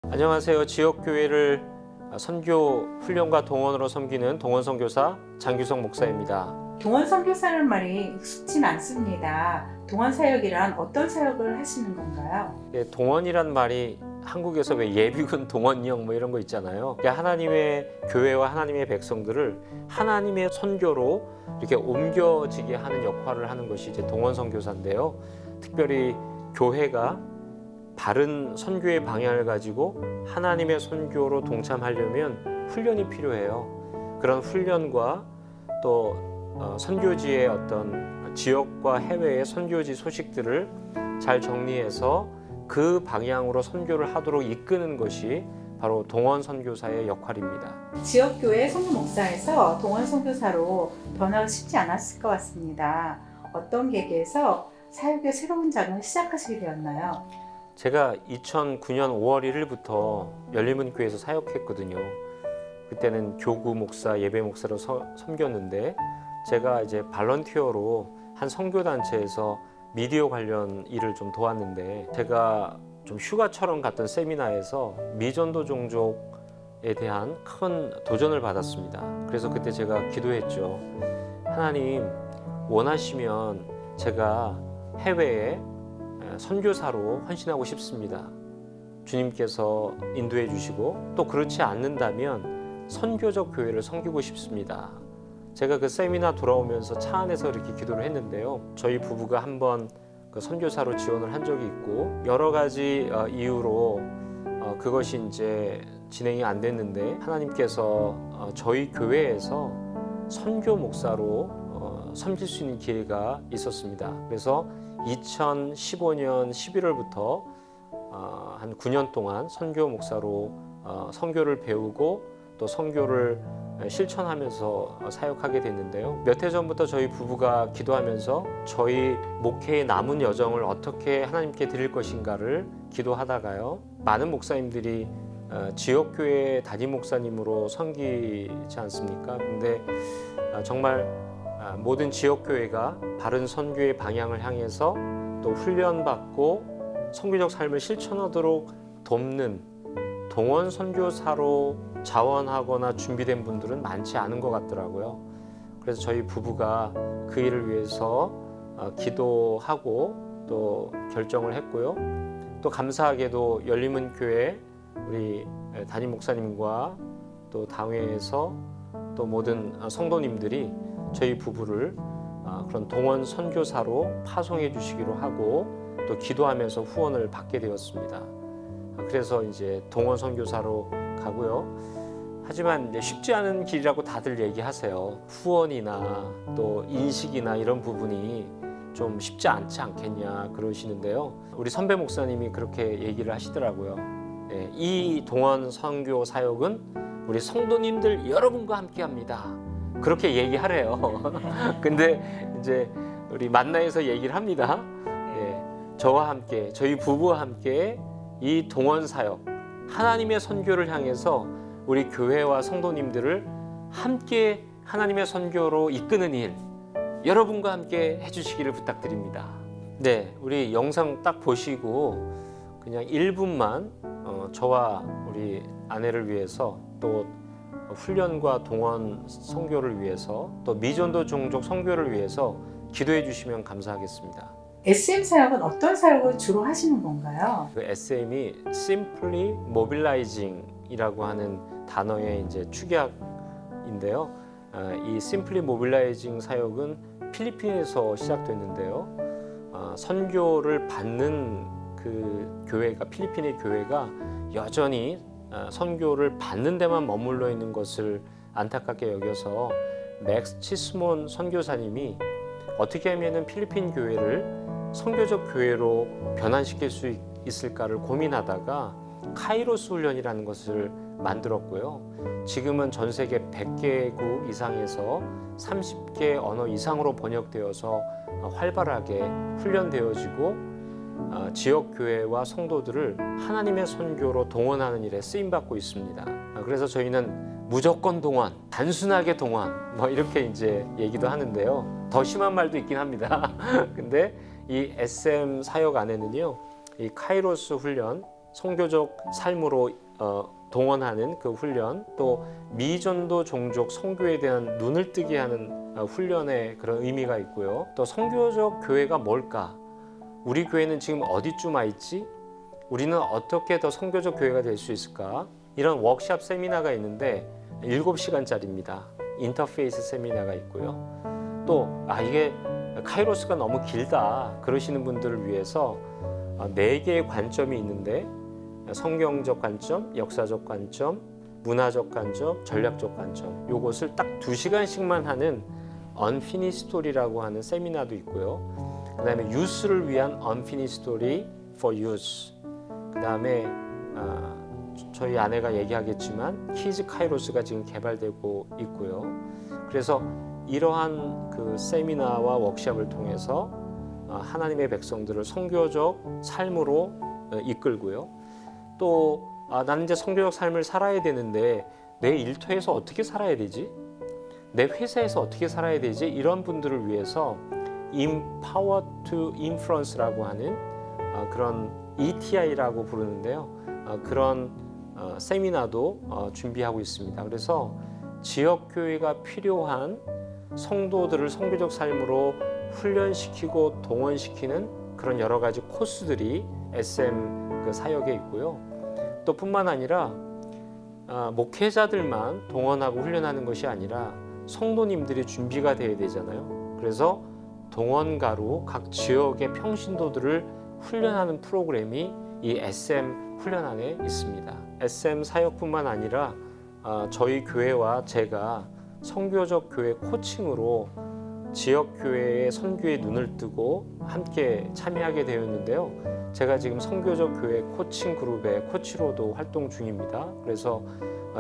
안녕하세요. 지역교회를 선교 훈련과 동원으로 섬기는 동원선교사 장규석 목사입니다. 동원선교사라는 말이 익숙진 않습니다. 동원사역이란 어떤 사역을 하시는 건가요? 동원이란 말이 한국에서 왜 예비군 동원령 뭐 이런 거 있잖아요. 하나님의 교회와 하나님의 백성들을 하나님의 선교로 이렇게 옮겨지게 하는 역할을 하는 것이 이제 동원선교사인데요. 특별히 교회가 바른 선교의 방향을 가지고 하나님의 선교로 동참하려면 훈련이 필요해요. 그런 훈련과 또 선교지의 어떤 지역과 해외의 선교지 소식들을 잘 정리해서 그 방향으로 선교를 하도록 이끄는 것이 바로 동원 선교사의 역할입니다. 지역교회 성모목사에서 동원선교사로 변화가 쉽지 않았을 것 같습니다. 어떤 계기에서 사역의 새로운 장을 시작하시게 되었나요? 제가 2009년 5월 1일부터 열린문교회에서 사역했거든요. 그때는 교구 목사, 예배 목사로 섬겼는데 제가 이제 발런티어로 한 선교단체에서 미디어 관련 일을 좀 도왔는데 제가 좀 휴가처럼 갔던 세미나에서 미전도 종족에 대한 큰 도전을 받았습니다. 그래서 그때 제가 기도했죠. 하나님, 원하시면 제가 해외에 선교사로 헌신하고 싶습니다. 주님께서 인도해 주시고 또 그렇지 않는다면 선교적 교회를 섬기고 싶습니다. 제가 그 세미나 돌아오면서 차 안에서 이렇게 기도를 했는데요. 저희 부부가 한번 그 선교사로 지원을 한 적이 있고 여러 가지 이유로 그것이 이제 진행이 안 됐는데 하나님께서 저희 교회에서 선교 목사로 섬길 수 있는 기회가 있었습니다. 그래서 2015년 11월부터 한 9년 동안 선교 목사로 선교를 배우고 또 선교를 실천하면서 사역하게 됐는데요. 몇 해 전부터 저희 부부가 기도하면서 저희 목회의 남은 여정을 어떻게 하나님께 드릴 것인가를 기도하다가요. 많은 목사님들이 지역교회 담임 목사님으로 섬기지 않습니까? 근데 정말 모든 지역교회가 바른 선교의 방향을 향해서 또 훈련받고 선교적 삶을 실천하도록 돕는 동원 선교사로 자원하거나 준비된 분들은 많지 않은 것 같더라고요. 그래서 저희 부부가 그 일을 위해서 기도하고 또 결정을 했고요. 또 감사하게도 열린문교회 우리 담임 목사님과 또 당회에서 또 모든 성도님들이 저희 부부를 그런 동원 선교사로 파송해 주시기로 하고 또 기도하면서 후원을 받게 되었습니다. 그래서 이제 동원 선교사로 가고요. 하지만 이제 쉽지 않은 길이라고 다들 얘기하세요. 후원이나 또 인식이나 이런 부분이 좀 쉽지 않지 않겠냐 그러시는데요. 우리 선배 목사님이 그렇게 얘기를 하시더라고요. 네, 이 동원 선교 사역은 우리 성도님들 여러분과 함께 합니다. 그렇게 얘기하래요. 근데 이제 우리 만나에서 얘기를 합니다. 예, 저와 함께, 저희 부부와 함께 이 동원 사역, 하나님의 선교를 향해서 우리 교회와 성도님들을 함께 하나님의 선교로 이끄는 일, 여러분과 함께 해주시기를 부탁드립니다. 네, 우리 영상 딱 보시고 그냥 1분만 저와 우리 아내를 위해서 또 훈련과 동원 선교를 위해서 또 미전도 종족 선교를 위해서 기도해 주시면 감사하겠습니다. SM 사역은 어떤 사역을 주로 하시는 건가요? 그 SM이 Simply Mobilizing이라고 하는 단어의 이제 축약인데요. 이 Simply Mobilizing 사역은 필리핀에서 시작됐는데요. 선교를 받는 그 교회가 필리핀의 교회가 여전히 선교를 받는 데만 머물러 있는 것을 안타깝게 여겨서 맥스 치스몬 선교사님이 어떻게 하면 필리핀 교회를 선교적 교회로 변환시킬 수 있을까를 고민하다가 카이로스 훈련이라는 것을 만들었고요. 지금은 전 세계 100개국 이상에서 30개 언어 이상으로 번역되어서 활발하게 훈련되어지고 지역교회와 성도들을 하나님의 선교로 동원하는 일에 쓰임받고 있습니다. 그래서 저희는 무조건 동원, 단순하게 동원, 뭐 이렇게 이제 얘기도 하는데요. 더 심한 말도 있긴 합니다. 근데 이 SM 사역 안에는요, 이 카이로스 훈련, 선교적 삶으로 동원하는 그 훈련, 또 미전도 종족 선교에 대한 눈을 뜨게 하는 훈련의 그런 의미가 있고요. 또 선교적 교회가 뭘까? 우리 교회는 지금 어디쯤 와 있지? 우리는 어떻게 더 선교적 교회가 될 수 있을까? 이런 워크샵 세미나가 있는데 7시간짜리입니다. 인터페이스 세미나가 있고요. 또 이게 카이로스가 너무 길다 그러시는 분들을 위해서 4개의 관점이 있는데 성경적 관점, 역사적 관점, 문화적 관점, 전략적 관점, 요것을 딱 2시간씩만 하는 Unfinished Story라고 하는 세미나도 있고요. 그 다음에 유스를 위한 Unfinished Story for Youth, 그 다음에 저희 아내가 얘기하겠지만 키즈 카이로스가 지금 개발되고 있고요. 그래서 이러한 그 세미나와 워크숍을 통해서 하나님의 백성들을 선교적 삶으로 이끌고요. 또 나는 이제 선교적 삶을 살아야 되는데 내 일터에서 어떻게 살아야 되지? 내 회사에서 어떻게 살아야 되지? 이런 분들을 위해서 Empower to Influence라고 하는 그런 ETI라고 부르는데요. 그런 세미나도 준비하고 있습니다. 그래서 지역 교회가 필요한 성도들을 선교적 삶으로 훈련시키고 동원시키는 그런 여러 가지 코스들이 SM 그 사역에 있고요. 또 뿐만 아니라 목회자들만 동원하고 훈련하는 것이 아니라 성도님들이 준비가 되어야 되잖아요. 그래서 동원가로 각 지역의 평신도들을 훈련하는 프로그램이 이 SM 훈련 안에 있습니다. SM 사역뿐만 아니라 저희 교회와 제가 선교적 교회 코칭으로 지역 교회의 선교에 눈을 뜨고 함께 참여하게 되었는데요. 제가 지금 선교적 교회 코칭 그룹의 코치로도 활동 중입니다. 그래서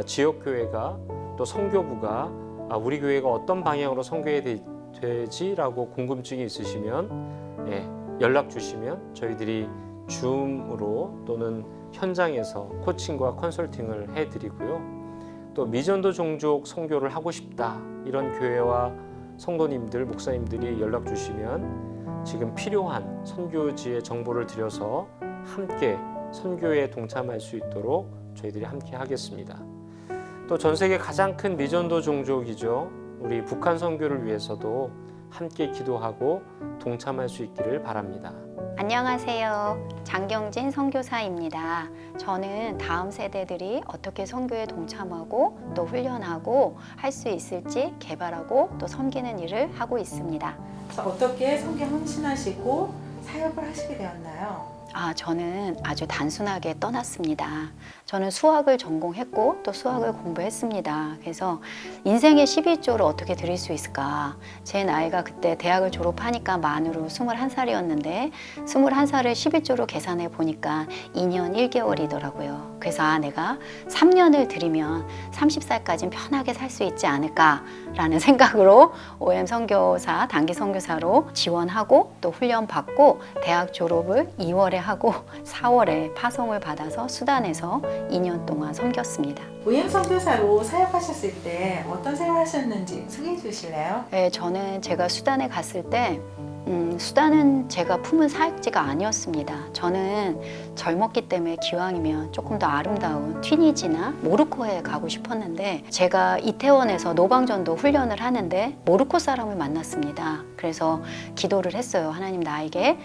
지역 교회가 또 선교부가 우리 교회가 어떤 방향으로 선교해야 되지라고 궁금증이 있으시면 연락 주시면 저희들이 줌으로 또는 현장에서 코칭과 컨설팅을 해드리고요. 또 미전도 종족 선교를 하고 싶다 이런 교회와 성도님들, 목사님들이 연락 주시면 지금 필요한 선교지의 정보를 드려서 함께 선교에 동참할 수 있도록 저희들이 함께 하겠습니다. 또 전 세계 가장 큰 미전도 종족이죠. 우리 북한 선교를 위해서도 함께 기도하고 동참할 수 있기를 바랍니다. 안녕하세요. 장경진 선교사입니다. 저는 다음 세대들이 어떻게 선교에 동참하고 또 훈련하고 할 수 있을지 개발하고 또 섬기는 일을 하고 있습니다. 어떻게 선교 헌신하시고 사역을 하시게 되었나요? 저는 아주 단순하게 떠났습니다. 저는 수학을 전공했고 또 수학을 공부했습니다. 그래서 인생의 11조를 어떻게 드릴 수 있을까? 제 나이가 그때 대학을 졸업하니까 만으로 21살이었는데 21살을 11조로 계산해 보니까 2년 1개월이더라고요. 그래서 내가 3년을 들이면 30살까지는 편하게 살 수 있지 않을까라는 생각으로 OM 선교사, 단기 선교사로 지원하고 또 훈련 받고 대학 졸업을 2월에 하고 4월에 파송을 받아서 수단에서 2년 동안 섬겼습니다. OM 선교사로 사역하셨을 때 어떤 생활 하셨는지 소개해 주실래요? 네, 저는 제가 수단에 갔을 때 수단은 제가 품은 사역지가 아니었습니다. 저는 젊었기 때문에 기왕이면 조금 더 아름다운 튀니지나 모로코에 가고 싶었는데 제가 이태원에서 노방전도 훈련을 하는데 모로코 사람을 만났습니다. 그래서 기도를 했어요. 하나님 나에게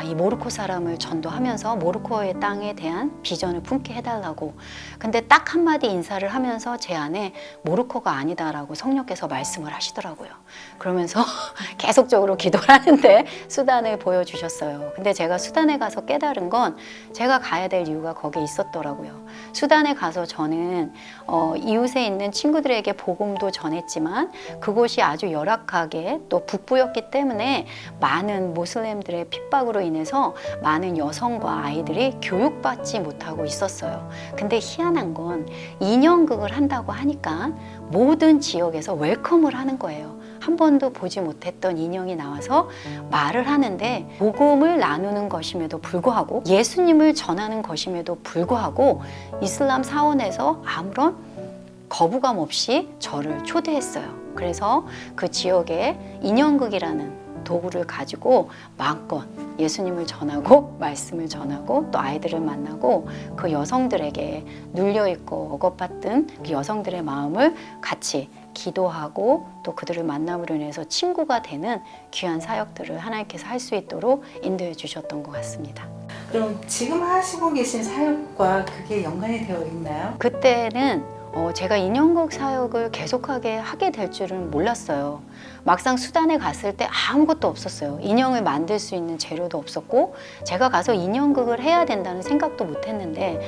이 모로코 사람을 전도하면서 모로코의 땅에 대한 비전을 품게 해달라고. 근데 딱 한마디 인사를 하면서 제 안에 모로코가 아니다라고 성령께서 말씀을 하시더라고요. 그러면서 계속적으로 기도를 하는데 수단을 보여주셨어요. 근데 제가 수단에 가서 깨달은 건 제가 가야 될 이유가 거기에 있었더라고요. 수단에 가서 저는 이웃에 있는 친구들에게 복음도 전했지만 그곳이 아주 열악하게 또 북부였기 때문에 많은 모슬렘들의 핍박으로 인해서 많은 여성과 아이들이 교육받지 못하고 있었어요. 근데 희한한 건 2년극을 한다고 하니까 모든 지역에서 웰컴을 하는 거예요. 한 번도 보지 못했던 인형이 나와서 말을 하는데 복음을 나누는 것임에도 불구하고 예수님을 전하는 것임에도 불구하고 이슬람 사원에서 아무런 거부감 없이 저를 초대했어요. 그래서 그 지역에 인연극이라는 도구를 가지고 마음껏 예수님을 전하고 말씀을 전하고 또 아이들을 만나고 그 여성들에게 눌려있고 억압받던 그 여성들의 마음을 같이 기도하고 또 그들을 만남으로 인해서 친구가 되는 귀한 사역들을 하나님께서 할 수 있도록 인도해 주셨던 것 같습니다. 그럼 지금 하시고 계신 사역과 그게 연관이 되어 있나요? 그때는 제가 인연극 사역을 계속하게 하게 될 줄은 몰랐어요. 막상 수단에 갔을 때 아무것도 없었어요. 인형을 만들 수 있는 재료도 없었고 제가 가서 인연극을 해야 된다는 생각도 못 했는데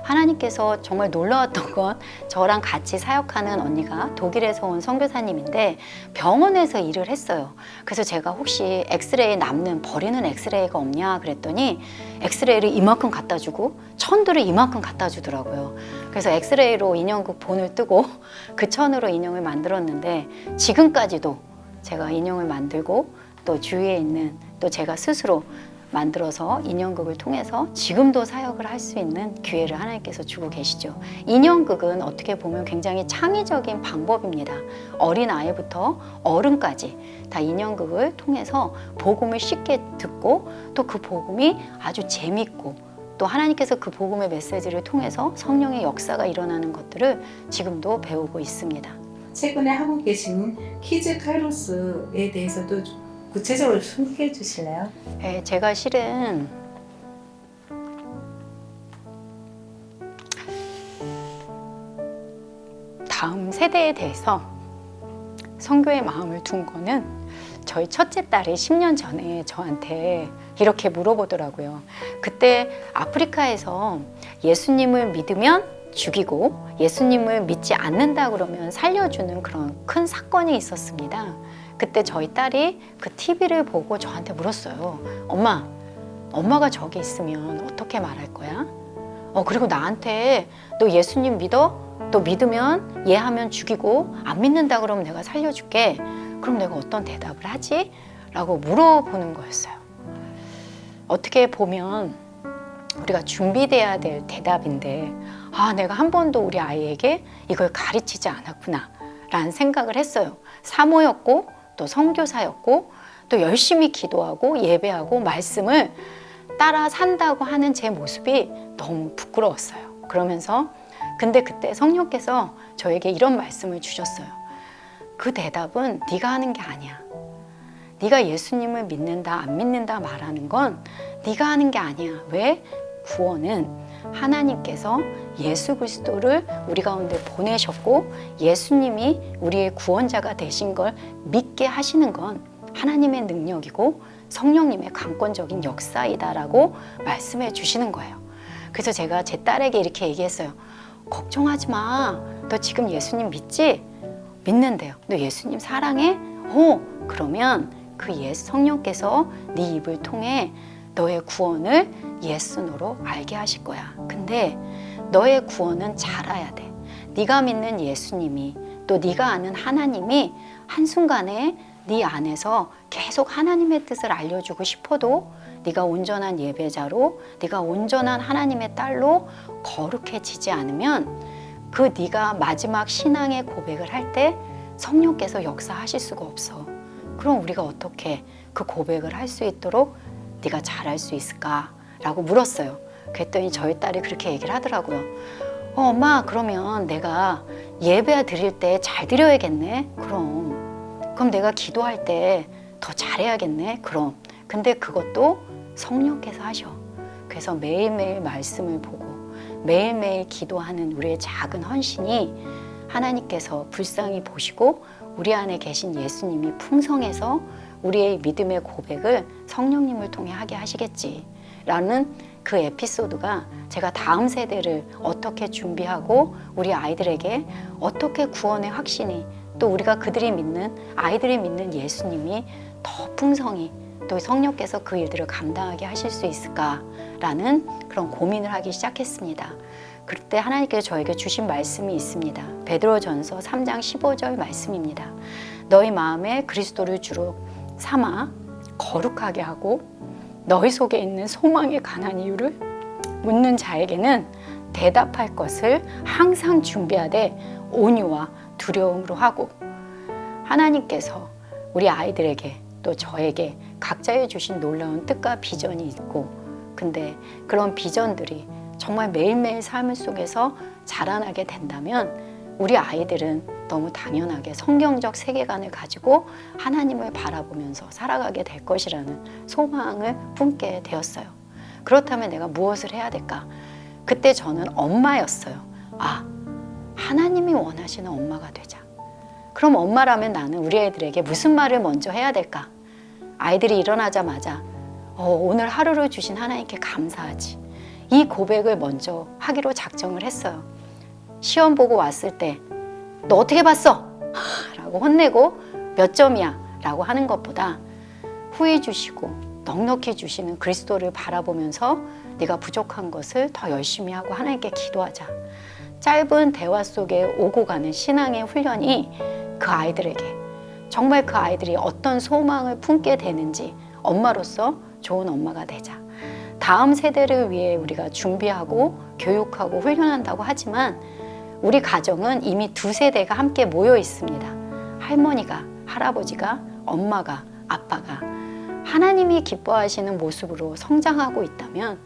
하나님께서 정말 놀라웠던 건 저랑 같이 사역하는 언니가 독일에서 온 선교사님인데 병원에서 일을 했어요. 그래서 제가 혹시 엑스레이 남는 버리는 엑스레이가 없냐 그랬더니 엑스레이를 이만큼 갖다 주고 천들을 이만큼 갖다 주더라고요. 그래서 엑스레이로 인형극 본을 뜨고 그 천으로 인형을 만들었는데 지금까지도 제가 인형을 만들고 또 주위에 있는 또 제가 스스로 만들어서 인형극을 통해서 지금도 사역을 할 수 있는 기회를 하나님께서 주고 계시죠. 인형극은 어떻게 보면 굉장히 창의적인 방법입니다. 어린아이부터 어른까지 다 인형극을 통해서 복음을 쉽게 듣고 또 그 복음이 아주 재밌고 또 하나님께서 그 복음의 메시지를 통해서 성령의 역사가 일어나는 것들을 지금도 배우고 있습니다. 최근에 하고 계신 키즈 카이로스에 대해서도 구체적으로 소개해 주실래요? 네, 제가 실은 다음 세대에 대해서 선교의 마음을 둔 거는 저희 첫째 딸이 10년 전에 저한테 이렇게 물어보더라고요. 그때 아프리카에서 예수님을 믿으면 죽이고 예수님을 믿지 않는다 그러면 살려주는 그런 큰 사건이 있었습니다. 그때 저희 딸이 그 TV를 보고 저한테 물었어요. 엄마가 저기 있으면 어떻게 말할 거야? 그리고 나한테 너 예수님 믿어? 너 믿으면 얘 하면 죽이고 안 믿는다 그러면 내가 살려줄게. 그럼 내가 어떤 대답을 하지? 라고 물어보는 거였어요. 어떻게 보면 우리가 준비돼야 될 대답인데 내가 한 번도 우리 아이에게 이걸 가르치지 않았구나 라는 생각을 했어요. 사모였고 또 선교사였고 또 열심히 기도하고 예배하고 말씀을 따라 산다고 하는 제 모습이 너무 부끄러웠어요. 그러면서 근데 그때 성령께서 저에게 이런 말씀을 주셨어요. 그 대답은 네가 하는 게 아니야. 네가 예수님을 믿는다 안 믿는다 말하는 건 네가 하는 게 아니야. 왜? 구원은 하나님께서 예수 그리스도를 우리 가운데 보내셨고 예수님이 우리의 구원자가 되신 걸 믿게 하시는 건 하나님의 능력이고 성령님의 강권적인 역사이다라고 말씀해 주시는 거예요. 그래서 제가 제 딸에게 이렇게 얘기했어요. 걱정하지 마. 너 지금 예수님 믿지? 믿는데요. 너 예수님 사랑해? 그러면 그 성령께서 네 입을 통해 너의 구원을 예수노로 알게 하실 거야. 근데 너의 구원은 잘 알아야 돼. 네가 믿는 예수님이 또 네가 아는 하나님이 한순간에 네 안에서 계속 하나님의 뜻을 알려주고 싶어도 네가 온전한 예배자로 네가 온전한 하나님의 딸로 거룩해지지 않으면 그 네가 마지막 신앙의 고백을 할 때 성령께서 역사하실 수가 없어. 그럼 우리가 어떻게 그 고백을 할 수 있도록 네가 잘할 수 있을까? 라고 물었어요. 그랬더니 저희 딸이 그렇게 얘기를 하더라고요. 엄마 그러면 내가 예배 드릴 때 잘 드려야겠네? 그럼 내가 기도할 때 더 잘해야겠네? 그럼 근데 그것도 성령께서 하셔. 그래서 매일매일 말씀을 보고 매일매일 기도하는 우리의 작은 헌신이 하나님께서 불쌍히 보시고 우리 안에 계신 예수님이 풍성해서 우리의 믿음의 고백을 성령님을 통해 하게 하시겠지 라는 그 에피소드가 제가 다음 세대를 어떻게 준비하고 우리 아이들에게 어떻게 구원의 확신이 또 우리가 그들이 믿는 아이들이 믿는 예수님이 더 풍성히 또 성령께서 그 일들을 감당하게 하실 수 있을까라는 그런 고민을 하기 시작했습니다. 그때 하나님께서 저에게 주신 말씀이 있습니다. 베드로전서 3장 15절 말씀입니다. 너희 마음에 그리스도를 주로 삼아 거룩하게 하고 너희 속에 있는 소망에 관한 이유를 묻는 자에게는 대답할 것을 항상 준비하되 온유와 두려움으로 하고, 하나님께서 우리 아이들에게 또 저에게 각자의 주신 놀라운 뜻과 비전이 있고, 근데 그런 비전들이 정말 매일매일 삶 속에서 자라나게 된다면 우리 아이들은 너무 당연하게 성경적 세계관을 가지고 하나님을 바라보면서 살아가게 될 것이라는 소망을 품게 되었어요. 그렇다면 내가 무엇을 해야 될까? 그때 저는 엄마였어요. 하나님이 원하시는 엄마가 되자. 그럼 엄마라면 나는 우리 애들에게 무슨 말을 먼저 해야 될까? 아이들이 일어나자마자 오늘 하루를 주신 하나님께 감사하지. 이 고백을 먼저 하기로 작정을 했어요. 시험 보고 왔을 때 너 어떻게 봤어? 라고 혼내고 몇 점이야? 라고 하는 것보다 후히 주시고 넉넉히 주시는 그리스도를 바라보면서 네가 부족한 것을 더 열심히 하고 하나님께 기도하자. 짧은 대화 속에 오고 가는 신앙의 훈련이 그 아이들에게 정말 그 아이들이 어떤 소망을 품게 되는지 엄마로서 좋은 엄마가 되자. 다음 세대를 위해 우리가 준비하고 교육하고 훈련한다고 하지만 우리 가정은 이미 2세대가 함께 모여 있습니다. 할머니가, 할아버지가, 엄마가, 아빠가 하나님이 기뻐하시는 모습으로 성장하고 있다면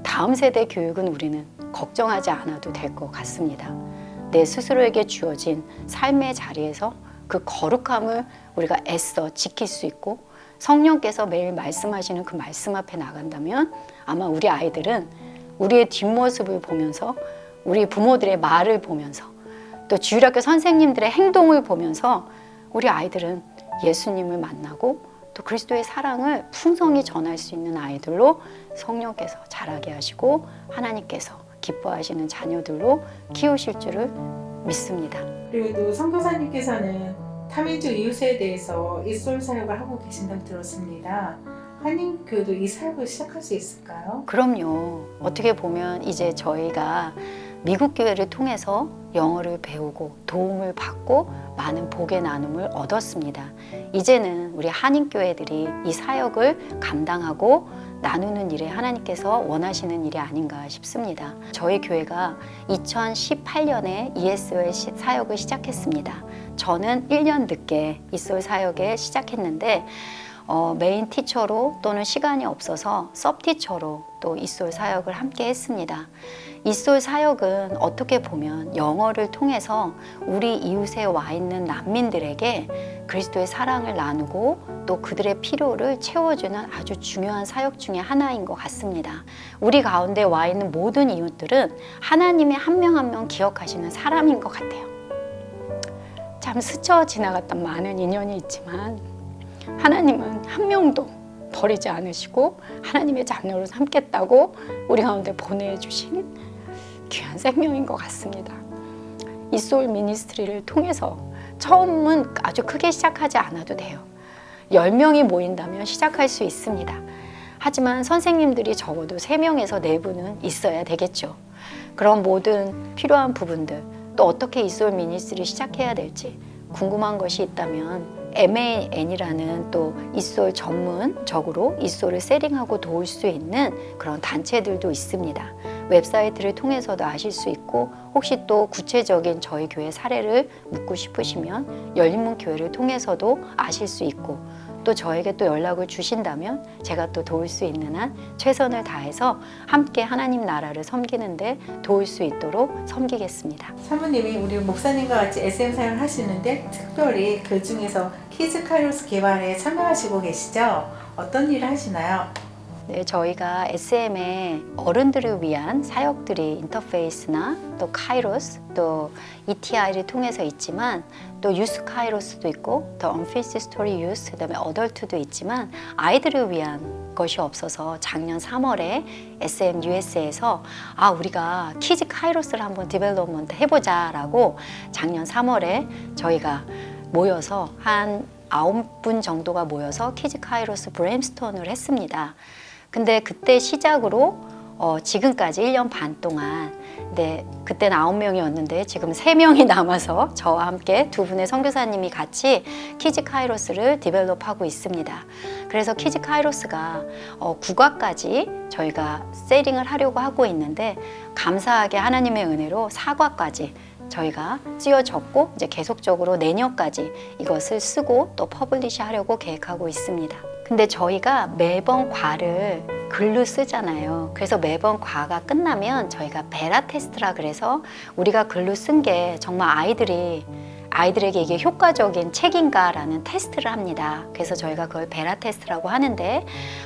다음 세대 교육은 우리는 걱정하지 않아도 될 것 같습니다. 내 스스로에게 주어진 삶의 자리에서 그 거룩함을 우리가 애써 지킬 수 있고 성령께서 매일 말씀하시는 그 말씀 앞에 나간다면 아마 우리 아이들은 우리의 뒷모습을 보면서 우리 부모들의 말을 보면서 또 주일학교 선생님들의 행동을 보면서 우리 아이들은 예수님을 만나고 또 그리스도의 사랑을 풍성히 전할 수 있는 아이들로 성령께서 자라게 하시고 하나님께서 기뻐하시는 자녀들로 키우실 줄을 믿습니다. 그리고 또 선교사님께서는 타민족 이웃에 대해서 이솔 사역을 하고 계신다고 들었습니다. 한인교회도 이 사역을 시작할 수 있을까요? 그럼요. 어떻게 보면 이제 저희가 미국 교회를 통해서 영어를 배우고 도움을 받고 많은 복의 나눔을 얻었습니다. 이제는 우리 한인교회들이 이 사역을 감당하고 나누는 일에 하나님께서 원하시는 일이 아닌가 싶습니다. 저희 교회가 2018년에 ESO의 사역을 시작했습니다. 저는 1년 늦게 이솔 사역에 시작했는데 메인 티처로 또는 시간이 없어서 섭 티처로 또 이솔 사역을 함께 했습니다. 이솔 사역은 어떻게 보면 영어를 통해서 우리 이웃에 와 있는 난민들에게 그리스도의 사랑을 나누고 또 그들의 필요를 채워주는 아주 중요한 사역 중에 하나인 것 같습니다. 우리 가운데 와 있는 모든 이웃들은 하나님의 한 명 한 명 기억하시는 사람인 것 같아요. 참 스쳐 지나갔던 많은 인연이 있지만 하나님은 한 명도 버리지 않으시고 하나님의 자녀로 삼겠다고 우리 가운데 보내주신 귀한 생명인 것 같습니다. 이솔 미니스트리를 통해서 처음은 아주 크게 시작하지 않아도 돼요. 10명이 모인다면 시작할 수 있습니다. 하지만 선생님들이 적어도 3명에서 4분은 있어야 되겠죠. 그런 모든 필요한 부분들, 또 어떻게 이솔 미니스트리 시작해야 될지 궁금한 것이 있다면 MAN이라는 또 이솔 전문적으로 이솔을 세링하고 도울 수 있는 그런 단체들도 있습니다. 웹사이트를 통해서도 아실 수 있고 혹시 또 구체적인 저희 교회 사례를 묻고 싶으시면 열린문 교회를 통해서도 아실 수 있고 또 저에게 또 연락을 주신다면 제가 또 도울 수 있는 한 최선을 다해서 함께 하나님 나라를 섬기는데 도울 수 있도록 섬기겠습니다. 사모님이 우리 목사님과 같이 SM 사역을 하시는데 특별히 그 중에서 키즈 카이로스 개발에 참여하시고 계시죠? 어떤 일을 하시나요? 네, 저희가 SM의 어른들을 위한 사역들이 인터페이스나 또 카이로스, 또 ETI를 통해서 있지만 또 유스 카이로스도 있고 또 Unfinished Story Youth, 그다음에 어덜트도 있지만 아이들을 위한 것이 없어서 작년 3월에 SM USA에서 우리가 키즈 카이로스를 한번 디벨롭먼트 해보자라고 작년 3월에 저희가 모여서 한 9분 정도가 모여서 키즈 카이로스 브레임스톤을 했습니다. 근데 그때 시작으로 지금까지 1년 반 동안 그때는 9명이었는데 지금 3명이 남아서 저와 함께 2분의 선교사님이 같이 키즈 카이로스를 디벨롭하고 있습니다. 그래서 키즈 카이로스가 국화까지 저희가 세링을 하려고 하고 있는데 감사하게 하나님의 은혜로 사과까지 저희가 찌어졌고 이제 계속적으로 내년까지 이것을 쓰고 또 퍼블리시 하려고 계획하고 있습니다. 근데 저희가 매번 과를 글로 쓰잖아요. 그래서 매번 과가 끝나면 저희가 베라 테스트라 그래서 우리가 글로 쓴 게 정말 아이들에게 이게 효과적인 책인가라는 테스트를 합니다. 그래서 저희가 그걸 베라 테스트라고 하는데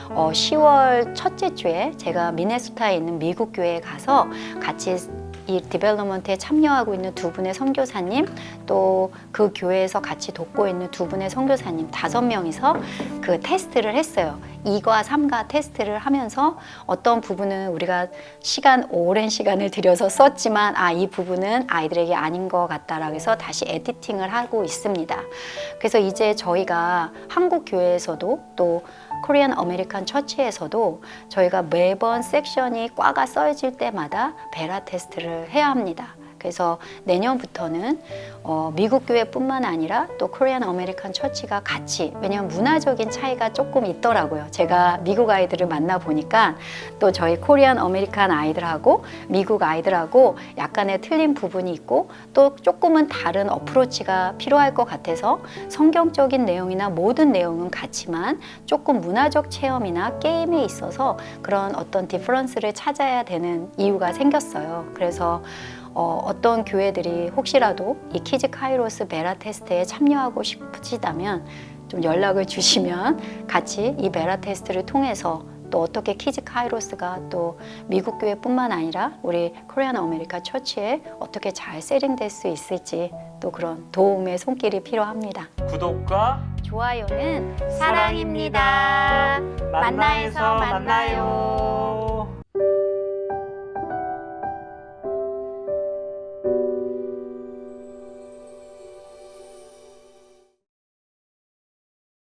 10월 첫째 주에 제가 미네소타에 있는 미국 교회에 가서 같이 이 디벨롭먼트에 참여하고 있는 두 분의 선교사님 또 그 교회에서 같이 돕고 있는 두 분의 선교사님 5명이서 그 테스트를 했어요. 2과 3과 테스트를 하면서 어떤 부분은 우리가 오랜 시간을 들여서 썼지만 이 부분은 아이들에게 아닌 것 같다라고 해서 다시 에디팅을 하고 있습니다. 그래서 이제 저희가 한국 교회에서도 또 코리안 아메리칸 처치에서도 저희가 매번 섹션이 과가 써질 때마다 베라 테스트를 해야 합니다. 그래서 내년부터는 미국 교회뿐만 아니라 또 코리안 아메리칸 처치가 같이, 왜냐하면 문화적인 차이가 조금 있더라고요. 제가 미국 아이들을 만나 보니까 또 저희 코리안 아메리칸 아이들하고 미국 아이들하고 약간의 틀린 부분이 있고 또 조금은 다른 어프로치가 필요할 것 같아서 성경적인 내용이나 모든 내용은 같지만 조금 문화적 체험이나 게임에 있어서 그런 어떤 디퍼런스를 찾아야 되는 이유가 생겼어요. 그래서 어떤 교회들이 혹시라도 이 키즈 카이로스 베라 테스트에 참여하고 싶으시다면 좀 연락을 주시면 같이 이 베라 테스트를 통해서 또 어떻게 키즈 카이로스가 또 미국 교회뿐만 아니라 우리 코리안 아메리카 처치에 어떻게 잘 세팅될 수 있을지 또 그런 도움의 손길이 필요합니다. 구독과 좋아요는 사랑입니다. 만나에서 만나요.